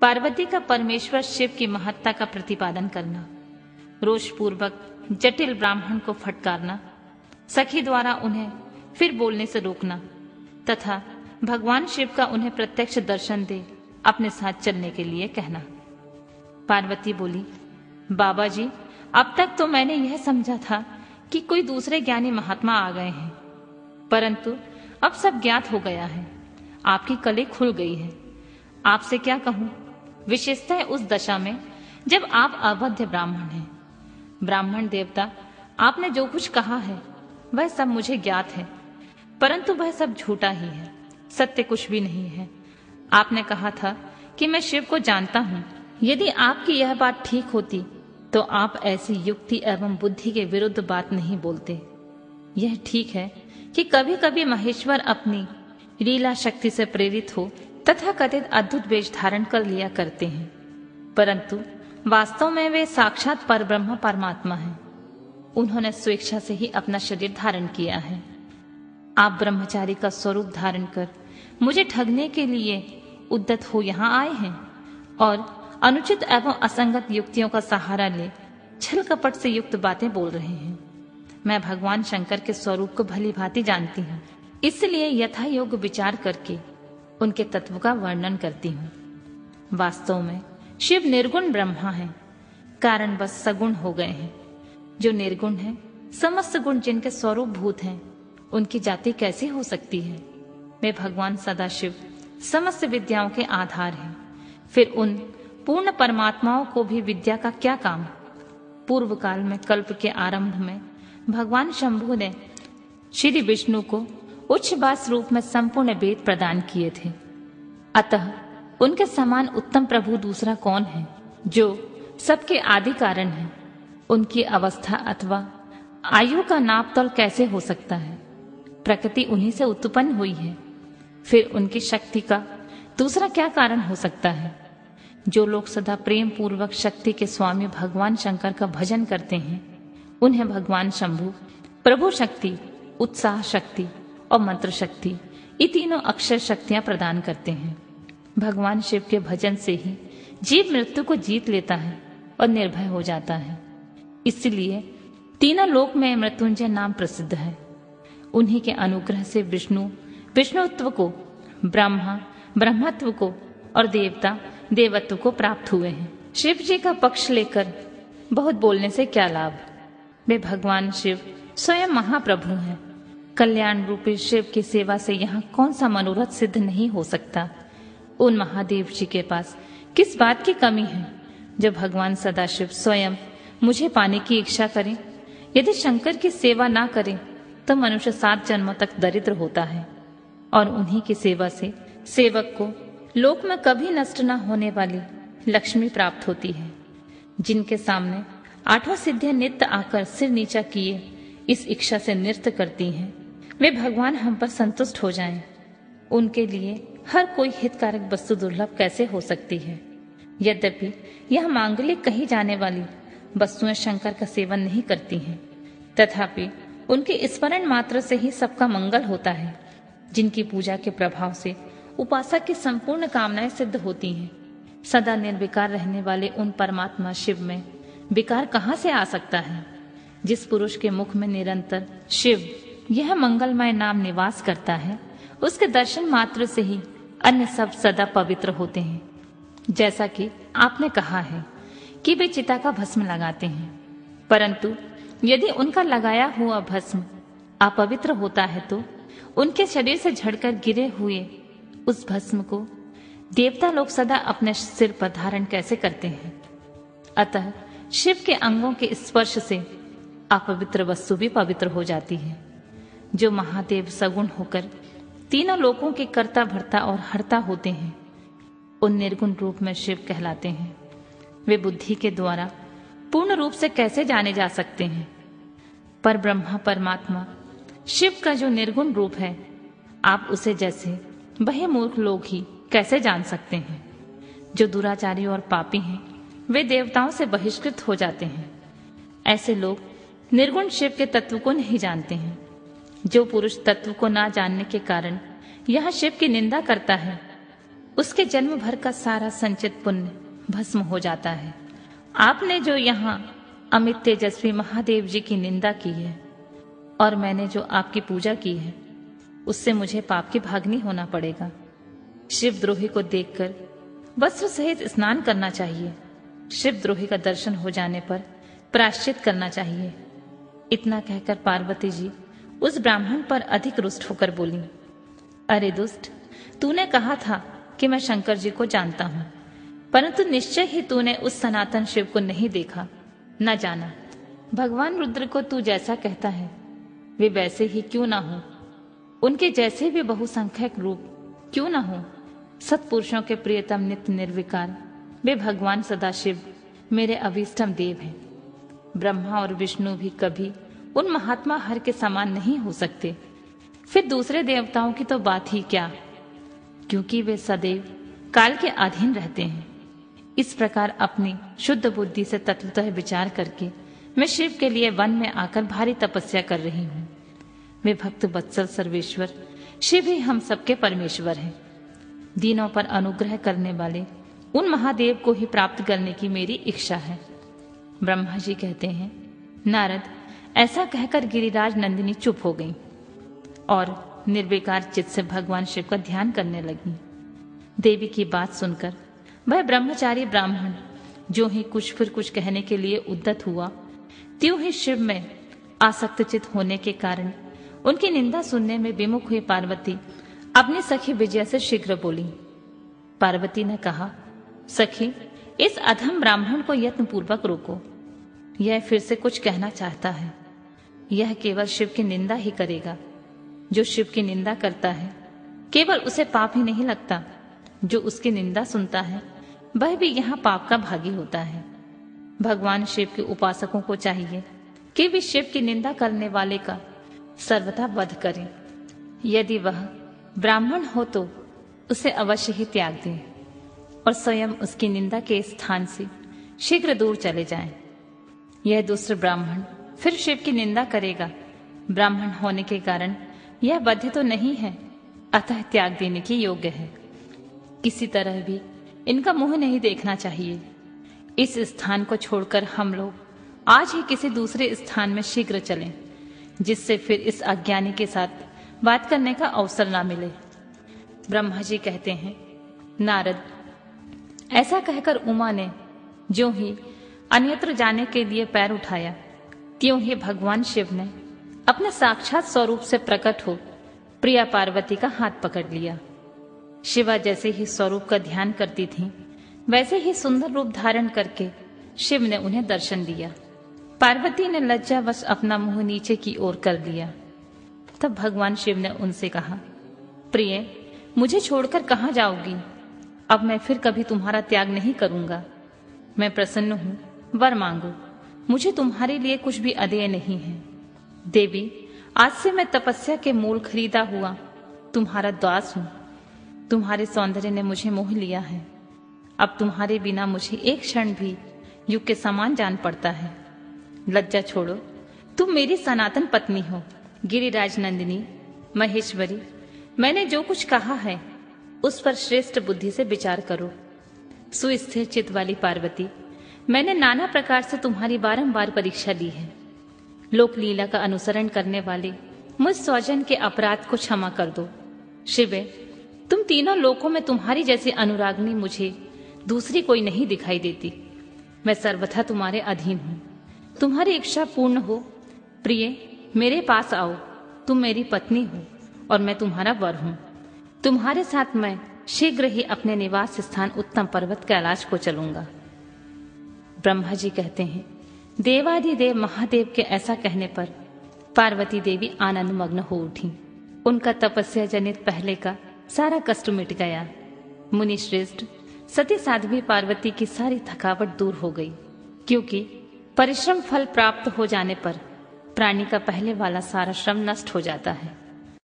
पार्वती का परमेश्वर शिव की महत्ता का प्रतिपादन करना, रोषपूर्वक जटिल ब्राह्मण को फटकारना, सखी द्वारा उन्हें फिर बोलने से रोकना तथा भगवान शिव का उन्हें प्रत्यक्ष दर्शन दे अपने साथ चलने के लिए कहना। पार्वती बोली, बाबा जी, अब तक तो मैंने यह समझा था कि कोई दूसरे ज्ञानी महात्मा आ गए हैं, परंतु अब सब ज्ञात हो गया है। आपकी कली खुल गई है। आपसे क्या कहूं, विशेषतः उस दशा में जब आप अवध्य ब्राह्मण हैं। ब्राह्मण देवता, आपने जो कुछ कहा है वह सब मुझे ज्ञात है, परंतु वह सब झूठा ही है, सत्य कुछ भी नहीं है। आपने कहा था कि मैं शिव को जानता हूँ। यदि आपकी यह बात ठीक होती तो आप ऐसी युक्ति एवं बुद्धि के विरुद्ध बात नहीं बोलते। यह ठीक है कि कभी कभी महेश्वर अपनी लीला शक्ति से प्रेरित हो तथा कथित अद्भुत वेश धारण कर लिया करते हैं, परंतु वास्तव में वे साक्षात परब्रह्म परमात्मा हैं। उन्होंने स्वेच्छा से ही अपना शरीर धारण किया है। आप ब्रह्मचारी का स्वरूप धारण कर मुझे ठगने के लिए उद्यत हो यहाँ आए हैं और अनुचित एवं असंगत युक्तियों का सहारा ले छल कपट से युक्त बातें बोल रहे हैं। मैं भगवान शंकर के स्वरूप को भली भांति जानती हूँ, इसलिए यथा योग्य विचार करके उनके तत्व का वर्णन करती हूँ। वास्तव में शिव निर्गुण ब्रह्मा है, कारण बस सगुण हो गए हैं। जो निर्गुण है, समस्त गुण जिनके स्वरूप भूत हैं, उनकी जाति कैसी हो सकती है। वे भगवान सदाशिव समस्त विद्याओं के आधार हैं। फिर उन पूर्ण परमात्माओं को भी विद्या का क्या काम। पूर्व काल में कल्प के आरंभ में भगवान शंभु ने श्री विष्णु को उच्च बास रूप में संपूर्ण वेद प्रदान किए थे। अतः उनके समान उत्तम प्रभु दूसरा कौन है, जो सबके आदि कारण है। उनकी अवस्था अथवा आयु का नापतोल कैसे हो सकता है। प्रकृति उन्हीं से उत्पन्न हुई है, फिर उनकी शक्ति का दूसरा क्या कारण हो सकता है। जो लोग सदा प्रेम पूर्वक शक्ति के स्वामी भगवान शंकर का भजन करते हैं, उन्हें भगवान शंभु प्रभु शक्ति, उत्साह शक्ति और मंत्र शक्ति, ये तीनों अक्षर शक्तियां प्रदान करते हैं। भगवान शिव के भजन से ही जीव मृत्यु को जीत लेता है और निर्भय हो जाता है। इसलिए तीनों लोक में मृत्युंजय नाम प्रसिद्ध है। उन्हीं के अनुग्रह से विष्णु विष्णुत्व को, ब्रह्मा ब्रह्मत्व को और देवता देवत्व को प्राप्त हुए हैं। शिव जी का पक्ष लेकर बहुत बोलने से क्या लाभ। वे भगवान शिव स्वयं महाप्रभु हैं। कल्याण रूपी शिव की सेवा से यहाँ कौन सा मनोरथ सिद्ध नहीं हो सकता। उन महादेव जी के पास किस बात की कमी है जो भगवान सदाशिव स्वयं मुझे पाने की इच्छा करें। यदि शंकर की सेवा ना करे तो मनुष्य 7 जन्मों तक दरिद्र होता है और उन्हीं की सेवा से सेवक को लोक में कभी नष्ट न होने वाली लक्ष्मी प्राप्त होती है। जिनके सामने 8 सिद्धियां नित्य आकर सिर नीचा किए इस इच्छा से नृत्य करती हैं, वे भगवान हम पर संतुष्ट हो जाएं। उनके लिए हर कोई हितकारक वस्तु दुर्लभ कैसे हो सकती है। यद्यपि यह मांगलिक कही जाने वाली वस्तुएं शंकर का सेवन नहीं करती हैं, तथापि उनके स्मरण मात्र से ही सबका मंगल होता है। जिनकी पूजा के प्रभाव से उपासक की संपूर्ण कामनाएं सिद्ध होती हैं। सदा निर्विकार रहने वाले उन परमात्मा शिव में विकार कहाँ से आ सकता है। जिस पुरुष के मुख में निरंतर शिव यह मंगलमय नाम निवास करता है, उसके दर्शन मात्र से ही अन्य सब सदा पवित्र होते हैं। जैसा कि आपने कहा है कि वे चिता का भस्म लगाते हैं, परंतु यदि उनका लगाया हुआ भस्म अपवित्र होता है तो उनके शरीर से झड़कर गिरे हुए उस भस्म को देवता लोग सदा अपने सिर पर धारण कैसे करते हैं। अतः शिव के अंगों के स्पर्श से अपवित्र वस्तु भी पवित्र हो जाती है। जो महादेव सगुण होकर तीनों लोकों के कर्ता भर्ता और हर्ता होते हैं, उन निर्गुण रूप में शिव कहलाते हैं। वे बुद्धि के द्वारा पूर्ण रूप से कैसे जाने जा सकते हैं। पर ब्रह्मा परमात्मा शिव का जो निर्गुण रूप है, आप उसे जैसे वह मूर्ख लोग ही कैसे जान सकते हैं। जो दुराचारी और पापी हैं, वे देवताओं से बहिष्कृत हो जाते हैं। ऐसे लोग निर्गुण शिव के तत्व को नहीं जानते हैं। जो पुरुष तत्व को ना जानने के कारण यह शिव की निंदा करता है, उसके जन्म भर का सारा संचित पुण्य भस्म हो जाता है। आपने जो यहाँ अमित तेजस्वी महादेव जी की निंदा की है और मैंने जो आपकी पूजा की है, उससे मुझे पाप की भागनी होना पड़ेगा। शिवद्रोही को देखकर वस्त्र सहित स्नान करना चाहिए। शिवद्रोही का दर्शन हो जाने पर प्रायश्चित करना चाहिए। इतना कहकर पार्वती जी उस ब्राह्मण पर अधिक रुष्ट होकर बोली, अरे दुष्ट, तूने कहा था कि मैं शंकर जी को जानता हूं, परंतु निश्चय ही तूने उस सनातन शिव को नहीं देखा, न जाना। भगवान रुद्र को तू जैसा कहता है वे वैसे ही क्यों ना हो, उनके जैसे भी बहुसंख्यक रूप क्यों ना हो। सत्पुरुषों के प्रियतम नित्य निर्विकार वे भगवान सदाशिव मेरे अभीष्टम देव हैं। ब्रह्मा और विष्णु भी कभी उन महात्मा हर के समान नहीं हो सकते। फिर दूसरे देवताओं की तो बात ही क्या, क्योंकि वे सदैव काल के अधीन रहते हैं। इस प्रकार अपनी शुद्ध बुद्धि से तत्वतः विचार करके मैं शिव के लिए वन में आकर भारी तपस्या कर रही हूँ। वे भक्त वत्सल सर्वेश्वर शिव ही हम सबके परमेश्वर हैं। दीनों पर अनुग्रह करने वाले उन महादेव को ही प्राप्त करने की मेरी इच्छा है। ब्रह्मा जी कहते हैं, नारद, ऐसा कहकर गिरिराज नंदिनी चुप हो गई और निर्विकार चित्त से भगवान शिव का ध्यान करने लगी। देवी की बात सुनकर वह ब्रह्मचारी ब्राह्मण जो ही कुछ फिर कुछ कहने के लिए उद्यत हुआ, त्यों ही शिव में आसक्त चित होने के कारण उनकी निंदा सुनने में विमुख हुई पार्वती अपनी सखी विजया से शीघ्र बोली। पार्वती ने कहा, सखी, इस अधम ब्राह्मण को यत्न पूर्वक रोको। यह फिर से कुछ कहना चाहता है। यह केवल शिव की निंदा ही करेगा। जो शिव की निंदा करता है केवल उसे पाप ही नहीं लगता, जो उसकी निंदा सुनता है वह भी यहाँ पाप का भागी होता है। भगवान शिव के उपासकों को चाहिए कि वे शिव की निंदा करने वाले का सर्वथा वध करें। यदि वह ब्राह्मण हो तो उसे अवश्य ही त्याग दें और स्वयं उसकी निंदा के स्थान से शीघ्र दूर चले जाएं। यह दूसरे ब्राह्मण फिर शिव की निंदा करेगा। ब्राह्मण होने के कारण यह बद्ध तो नहीं है, अतः त्याग देने के योग्य है। किसी तरह भी इनका मुंह नहीं देखना चाहिए। इस स्थान को छोड़कर हम लोग आज ही किसी दूसरे स्थान में शीघ्र चलें, जिससे फिर इस अज्ञानी के साथ बात करने का अवसर ना मिले। ब्रह्मा जी कहते हैं, नारद, ऐसा कहकर उमा ने जो ही अन्यत्र जाने के लिए पैर उठाया, त्यों ही भगवान शिव ने अपने साक्षात स्वरूप से प्रकट हो प्रिया पार्वती का हाथ पकड़ लिया। शिवा जैसे ही स्वरूप का ध्यान करती थीं, वैसे ही सुंदर रूप धारण करके शिव ने उन्हें दर्शन दिया। पार्वती ने लज्जावश अपना मुंह नीचे की ओर कर लिया। तब भगवान शिव ने उनसे कहा, प्रिय, मुझे छोड़कर कहाँ जाओगी? अब मैं फिर कभी तुम्हारा त्याग नहीं करूंगा। मैं प्रसन्न हूँ, वर मांगो। मुझे तुम्हारे लिए कुछ भी अदेय नहीं है। देवी, आज से मैं तपस्या के मूल खरीदा हुआ तुम्हारा दास हूँ। तुम्हारे सौंदर्य ने मुझे मोह लिया है। अब तुम्हारे बिना मुझे एक क्षण भी युग के समान जान पड़ता है। लज्जा छोड़ो, तुम मेरी सनातन पत्नी हो। गिरिराज नंदिनी, महेश्वरी, मैंने जो कुछ कहा है उस पर श्रेष्ठ बुद्धि से विचार करो। सुस्थिर चित्त वाली पार्वती, मैंने नाना प्रकार से तुम्हारी बारंबार परीक्षा ली है। लोक लीला का अनुसरण करने वाले मुझ सौजन के अपराध को क्षमा कर दो। शिवे, तुम तीनों लोकों में तुम्हारी जैसी अनुरागनी मुझे दूसरी कोई नहीं दिखाई देती। मैं सर्वथा तुम्हारे अधीन हूँ। तुम्हारी इच्छा पूर्ण हो। प्रिय, मेरे पास आओ। तुम मेरी पत्नी हो और मैं तुम्हारा वर हूँ। तुम्हारे साथ मैं शीघ्र ही अपने निवास स्थान उत्तम पर्वत कैलाश को चलूंगा। ब्रह्मा जी कहते हैं, देवाधिदेव महादेव के ऐसा कहने पर पार्वती देवी आनंद मग्न हो उठी। उनका तपस्या जनित पहले का सारा कष्ट मिट गया। मुनि श्रेष्ठ, सती साध्वी पार्वती की सारी थकावट दूर हो गई, क्योंकि परिश्रम फल प्राप्त हो जाने पर प्राणी का पहले वाला सारा श्रम नष्ट हो जाता है।